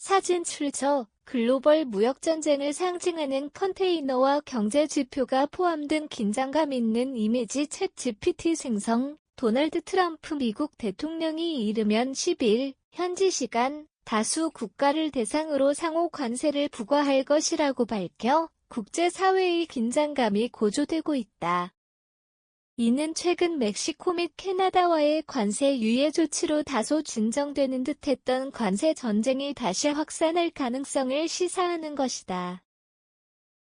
사진 출처 글로벌 무역전쟁을 상징하는 컨테이너와 경제지표가 포함된 긴장감 있는 이미지 챗 GPT 생성. 도널드 트럼프 미국 대통령이 이르면 10일 현지 시간 다수 국가를 대상으로 상호 관세를 부과할 것이라고 밝혀 국제사회의 긴장감이 고조되고 있다. 이는 최근 멕시코 및 캐나다와의 관세 유예 조치로 다소 진정되는 듯했던 관세 전쟁이 다시 확산할 가능성을 시사하는 것이다.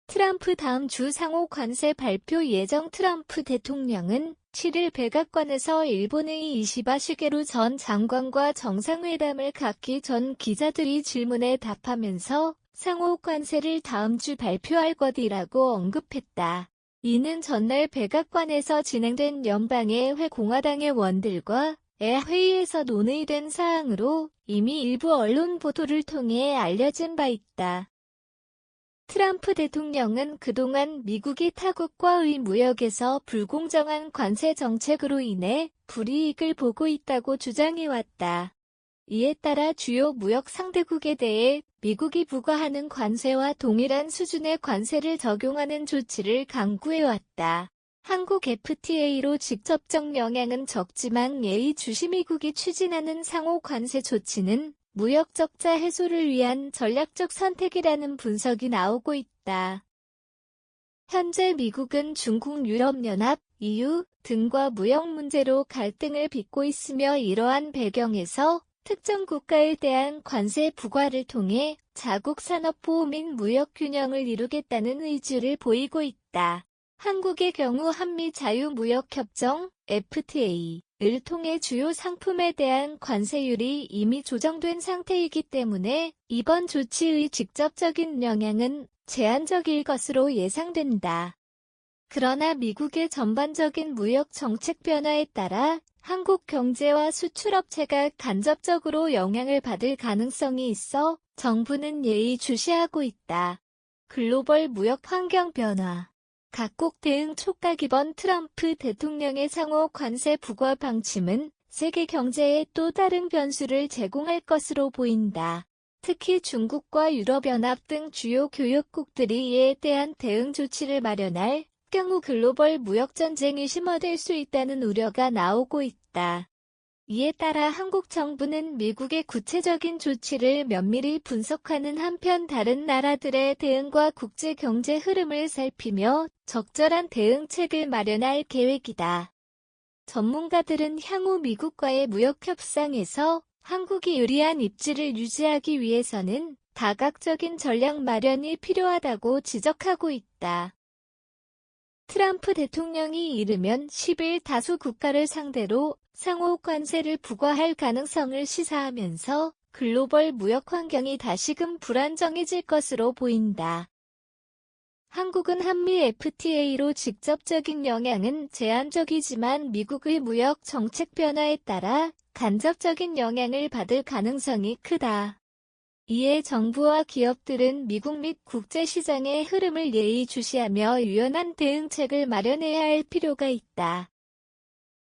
트럼프 다음 주 상호 관세 발표 예정. 트럼프 대통령은 7일 백악관에서 일본의 이시바 슈게루 전 장관과 정상회담을 갖기 전 기자들이 질문에 답하면서 상호 관세를 다음 주 발표할 것이라고 언급했다. 이는 전날 백악관에서 진행된 연방의 공화당의 원들과의 회의에서 논의된 사항으로 이미 일부 언론 보도를 통해 알려진 바 있다. 트럼프 대통령은 그동안 미국이 타국과의 무역에서 불공정한 관세 정책으로 인해 불이익을 보고 있다고 주장해왔다. 이에 따라 주요 무역 상대국에 대해 미국이 부과하는 관세와 동일한 수준의 관세를 적용하는 조치를 강구해왔다. 한국 FTA로 직접적 영향은 적지만 예의주시 미국이 추진하는 상호 관세 조치는 무역 적자 해소를 위한 전략적 선택이라는 분석이 나오고 있다. 현재 미국은 중국, 유럽연합, EU 등과 무역 문제로 갈등을 빚고 있으며 이러한 배경에서 특정 국가에 대한 관세 부과를 통해 자국 산업보호 및 무역 균형을 이루겠다는 의지를 보이고 있다. 한국의 경우 한미 자유무역협정 FTA를 통해 주요 상품에 대한 관세율이 이미 조정된 상태이기 때문에 이번 조치의 직접적인 영향은 제한적일 것으로 예상된다. 그러나 미국의 전반적인 무역 정책 변화에 따라 한국 경제와 수출업체가 간접적으로 영향을 받을 가능성이 있어 정부는 예의주시하고 있다. 글로벌 무역 환경 변화. 각국 대응 촉각. 이번 트럼프 대통령의 상호 관세 부과 방침은 세계 경제에 또 다른 변수를 제공할 것으로 보인다. 특히 중국과 유럽연합 등 주요 교역국들이 이에 대한 대응 조치를 마련할 경우 글로벌 무역 전쟁이 심화될 수 있다는 우려가 나오고 있다. 이에 따라 한국 정부는 미국의 구체적인 조치를 면밀히 분석하는 한편 다른 나라들의 대응과 국제 경제 흐름을 살피며 적절한 대응책을 마련할 계획이다. 전문가들은 향후 미국과의 무역 협상에서 한국이 유리한 입지를 유지하기 위해서는 다각적인 전략 마련이 필요하다고 지적하고 있다. 트럼프 대통령이 이르면 10일 다수 국가를 상대로 상호 관세를 부과할 가능성을 시사하면서 글로벌 무역 환경이 다시금 불안정해질 것으로 보인다. 한국은 한미 FTA로 직접적인 영향은 제한적이지만 미국의 무역 정책 변화에 따라 간접적인 영향을 받을 가능성이 크다. 이에 정부와 기업들은 미국 및 국제시장의 흐름을 예의주시하며 유연한 대응책을 마련해야 할 필요가 있다.